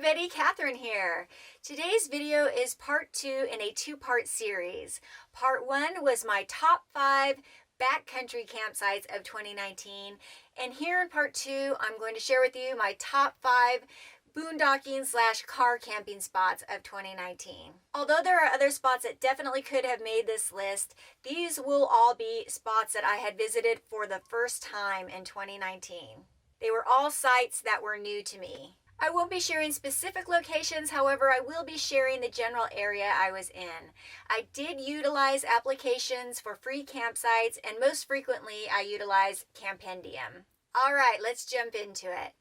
everybody, Catherine here. Today's video is part 2 in a 2-part series. Part 1 was my top 5 backcountry campsites of 2019, and here in part 2 I'm going to share with you my top 5 boondocking / car camping spots of 2019. Although there are other spots that definitely could have made this list, these will all be spots that I had visited for the first time in 2019. They were all sites that were new to me. I won't be sharing specific locations, however, I will be sharing the general area I was in. I did utilize applications for free campsites, and most frequently I utilized Campendium. Alright, let's jump into it.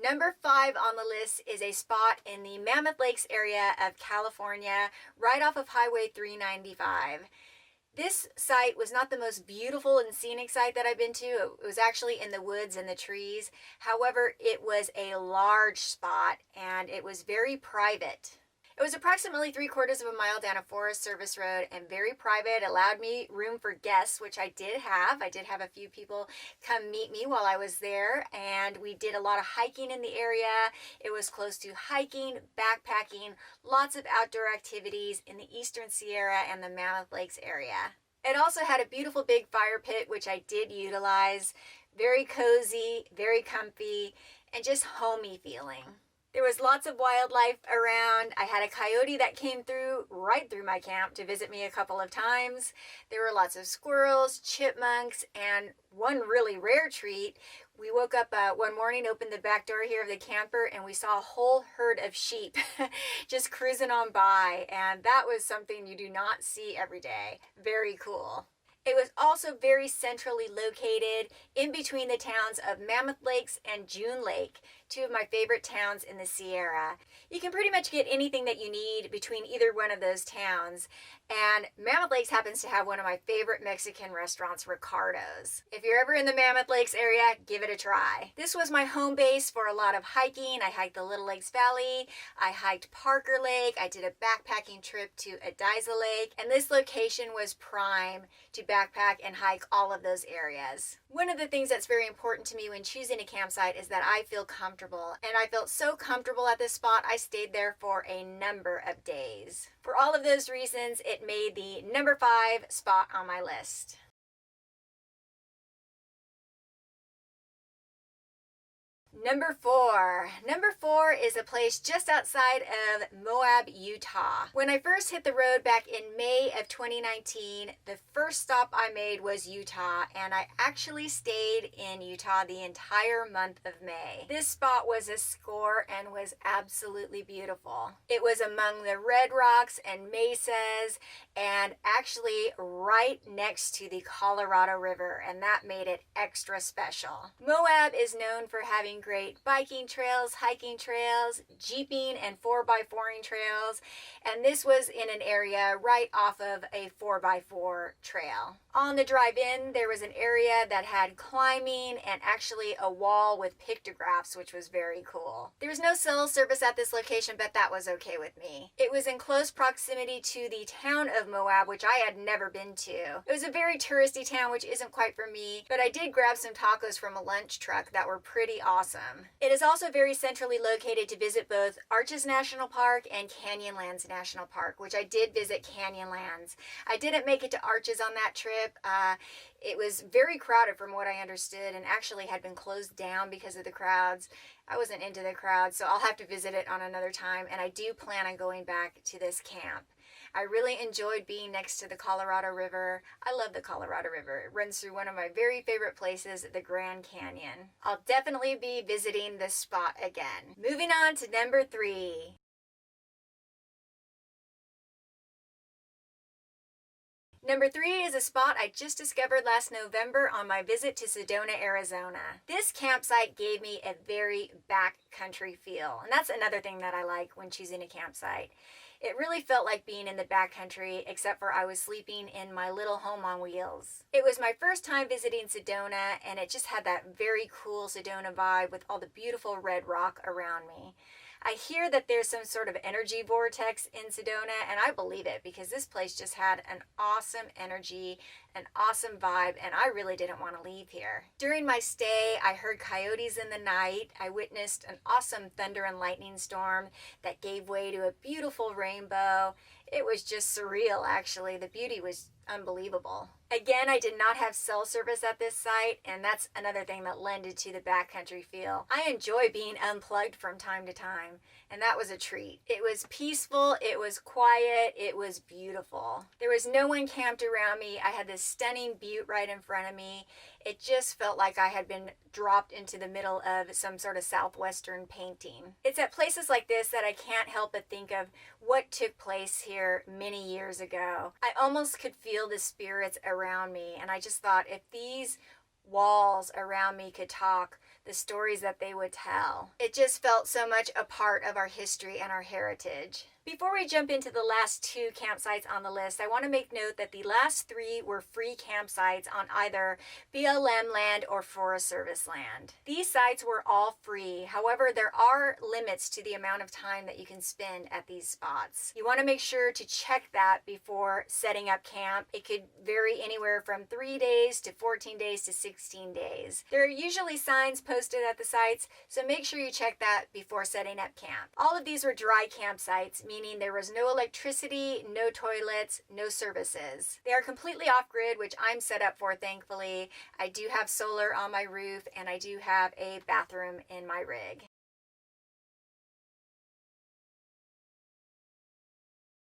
Number 5 on the list is a spot in the Mammoth Lakes area of California, right off of Highway 395. This site was not the most beautiful and scenic site that I've been to. It was actually in the woods and the trees. However, it was a large spot and it was very private. It was approximately 3/4 of a mile down a Forest Service road and very private. It allowed me room for guests, which I did have. I did have a few people come meet me while I was there, and we did a lot of hiking in the area. It was close to hiking, backpacking, lots of outdoor activities in the Eastern Sierra and the Mammoth Lakes area. It also had a beautiful big fire pit, which I did utilize. Very cozy, very comfy, and just homey feeling. There was lots of wildlife around. I had a coyote that came right through my camp to visit me a couple of times. There were lots of squirrels, chipmunks, and one really rare treat. We woke up one morning, opened the back door here of the camper, and we saw a whole herd of sheep just cruising on by. And that was something you do not see every day. Very cool. It was also very centrally located in between the towns of Mammoth Lakes and June Lake, two of my favorite towns in the Sierra. You can pretty much get anything that you need between either one of those towns, and Mammoth Lakes happens to have one of my favorite Mexican restaurants, Ricardo's. If you're ever in the Mammoth Lakes area, give it a try. This was my home base for a lot of hiking. I hiked the Little Lakes Valley, I hiked Parker Lake, I did a backpacking trip to Adiza Lake, and this location was prime to backpack and hike all of those areas. One of the things that's very important to me when choosing a campsite is that I feel comfortable, and I felt so comfortable at this spot I stayed there for a number of days. For all of those reasons, it made the number 5 spot on my list. Number 4. Number 4 is a place just outside of Moab, Utah. When I first hit the road back in May of 2019, the first stop I made was Utah, and I actually stayed in Utah the entire month of May. This spot was a score and was absolutely beautiful. It was among the red rocks and mesas, and actually right next to the Colorado River, and that made it extra special. Moab is known for having great biking trails, hiking trails, jeeping, and 4x4ing trails, and this was in an area right off of a 4x4 trail. On the drive in, there was an area that had climbing and actually a wall with pictographs, which was very cool. There was no cell service at this location, but that was okay with me. It was in close proximity to the town of Moab, which I had never been to. It was a very touristy town, which isn't quite for me, but I did grab some tacos from a lunch truck that were pretty awesome. It is also very centrally located to visit both Arches National Park and Canyonlands National Park, which I did visit Canyonlands. I didn't make it to Arches on that trip. It was very crowded from what I understood, and actually had been closed down because of the crowds. I wasn't into the crowds, so I'll have to visit it on another time, and I do plan on going back to this camp. I really enjoyed being next to the Colorado River. I love the Colorado River. It runs through one of my very favorite places, the Grand Canyon. I'll definitely be visiting this spot again. Moving on to number 3. Number 3 is a spot I just discovered last November on my visit to Sedona, Arizona. This campsite gave me a very backcountry feel, and that's another thing that I like when choosing a campsite. It really felt like being in the backcountry, except for I was sleeping in my little home on wheels. It was my first time visiting Sedona, and it just had that very cool Sedona vibe with all the beautiful red rock around me. I hear that there's some sort of energy vortex in Sedona, and I believe it because this place just had an awesome energy, an awesome vibe, and I really didn't want to leave here. During my stay, I heard coyotes in the night. I witnessed an awesome thunder and lightning storm that gave way to a beautiful rainbow. It was just surreal, actually. The beauty was unbelievable. Again, I did not have cell service at this site, and that's another thing that lended to the backcountry feel. I enjoy being unplugged from time to time, and that was a treat. It was peaceful, it was quiet, it was beautiful. There was no one camped around me. I had this stunning butte right in front of me. It just felt like I had been dropped into the middle of some sort of southwestern painting. It's at places like this that I can't help but think of what took place here many years ago. I almost could feel the spirits around me, and I just thought, if these walls around me could talk, the stories that they would tell. It just felt so much a part of our history and our heritage. Before we jump into the last 2 campsites on the list, I want to make note that the last 3 were free campsites on either BLM land or Forest Service land. These sites were all free. However, there are limits to the amount of time that you can spend at these spots. You want to make sure to check that before setting up camp. It could vary anywhere from 3 days to 14 days to 16 days. There are usually signs posted at the sites, so make sure you check that before setting up camp. All of these were dry campsites, meaning there was no electricity, no toilets, no services. They are completely off-grid, which I'm set up for, thankfully. I do have solar on my roof, and I do have a bathroom in my rig.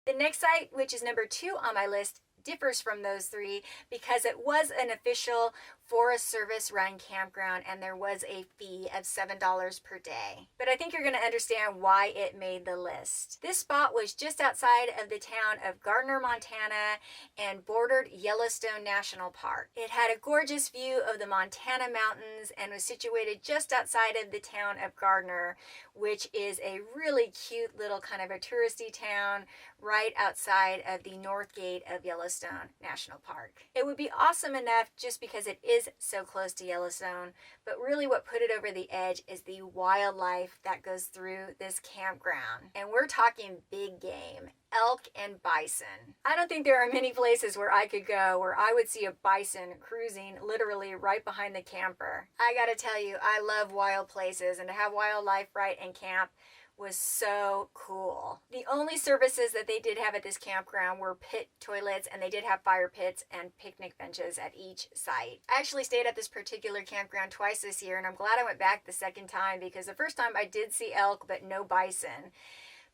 The next site, which is number 2 on my list, differs from those 3 because it was an official Forest Service run campground, and there was a fee of $7 per day. But I think you're going to understand why it made the list. This spot was just outside of the town of Gardiner, Montana, and bordered Yellowstone National Park. It had a gorgeous view of the Montana mountains and was situated just outside of the town of Gardiner, which is a really cute little kind of a touristy town right outside of the north gate of Yellowstone National Park. It would be awesome enough just because it is so close to Yellowstone, but really what put it over the edge is the wildlife that goes through this campground. And we're talking big game, elk and bison. I don't think there are many places where I could go where I would see a bison cruising literally right behind the camper. I gotta tell you, I love wild places, and to have wildlife right in camp was so cool. The only services that they did have at this campground were pit toilets, and they did have fire pits and picnic benches at each site. I actually stayed at this particular campground twice this year, and I'm glad I went back the second time because the first time I did see elk but no bison.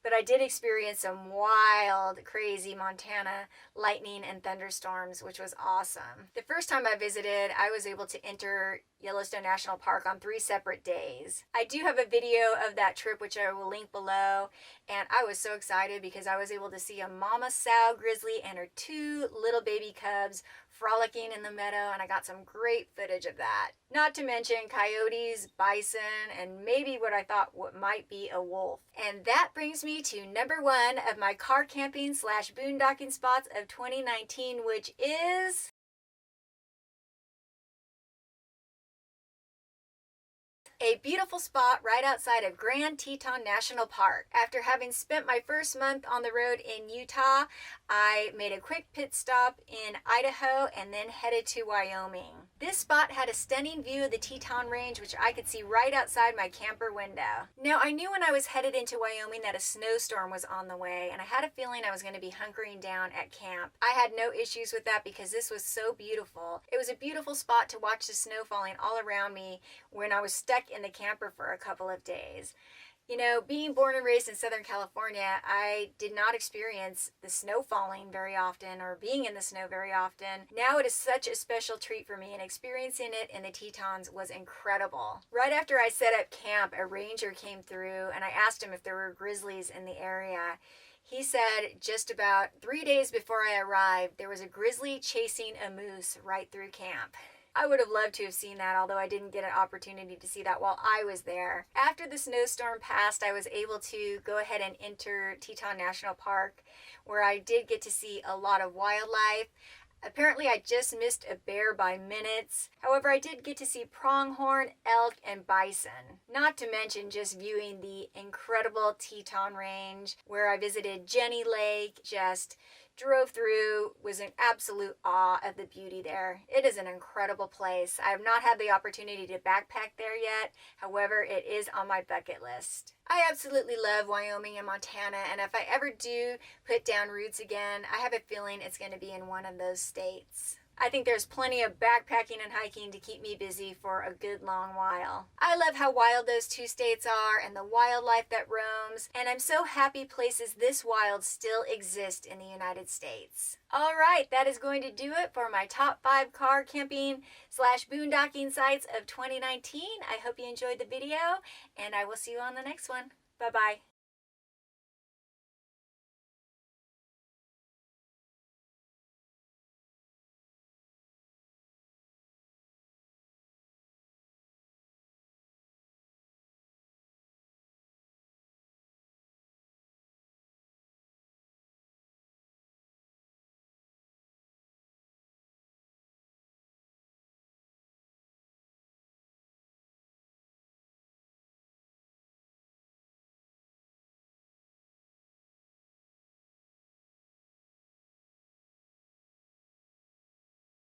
But I did experience some wild, crazy Montana lightning and thunderstorms, which was awesome. The first time I visited, I was able to enter Yellowstone National Park on 3 separate days. I do have a video of that trip, which I will link below, and I was so excited because I was able to see a mama sow grizzly and her 2 little baby cubs frolicking in the meadow, and I got some great footage of that. Not to mention coyotes, bison, and maybe what I thought what might be a wolf. And that brings me to number 1 of my car camping / boondocking spots of 2019, which is a beautiful spot right outside of Grand Teton National Park. After having spent my first month on the road in Utah, I made a quick pit stop in Idaho and then headed to Wyoming. This spot had a stunning view of the Teton Range, which I could see right outside my camper window. Now, I knew when I was headed into Wyoming that a snowstorm was on the way, and I had a feeling I was going to be hunkering down at camp. I had no issues with that because this was so beautiful. It was a beautiful spot to watch the snow falling all around me when I was stuck in the camper for a couple of days. You know, being born and raised in Southern California, I did not experience the snow falling very often or being in the snow very often. Now it is such a special treat for me, and experiencing it in the Tetons was incredible. Right after I set up camp, a ranger came through, and I asked him if there were grizzlies in the area. He said just about 3 days before I arrived, there was a grizzly chasing a moose right through camp. I would have loved to have seen that, although I didn't get an opportunity to see that while I was there. After the snowstorm passed, I was able to go ahead and enter Teton National Park, where I did get to see a lot of wildlife. Apparently I just missed a bear by minutes. However, I did get to see pronghorn, elk, and bison. Not to mention just viewing the incredible Teton Range, where I visited Jenny Lake, just drove through, was in absolute awe of the beauty there. It is an incredible place. I have not had the opportunity to backpack there yet. However, it is on my bucket list. I absolutely love Wyoming and Montana, and if I ever do put down roots again, I have a feeling it's going to be in one of those states. I think there's plenty of backpacking and hiking to keep me busy for a good long while. I love how wild those two states are and the wildlife that roams, and I'm so happy places this wild still exist in the United States. Alright, that is going to do it for my top 5 car camping / boondocking sites of 2019. I hope you enjoyed the video, and I will see you on the next one. Bye-bye.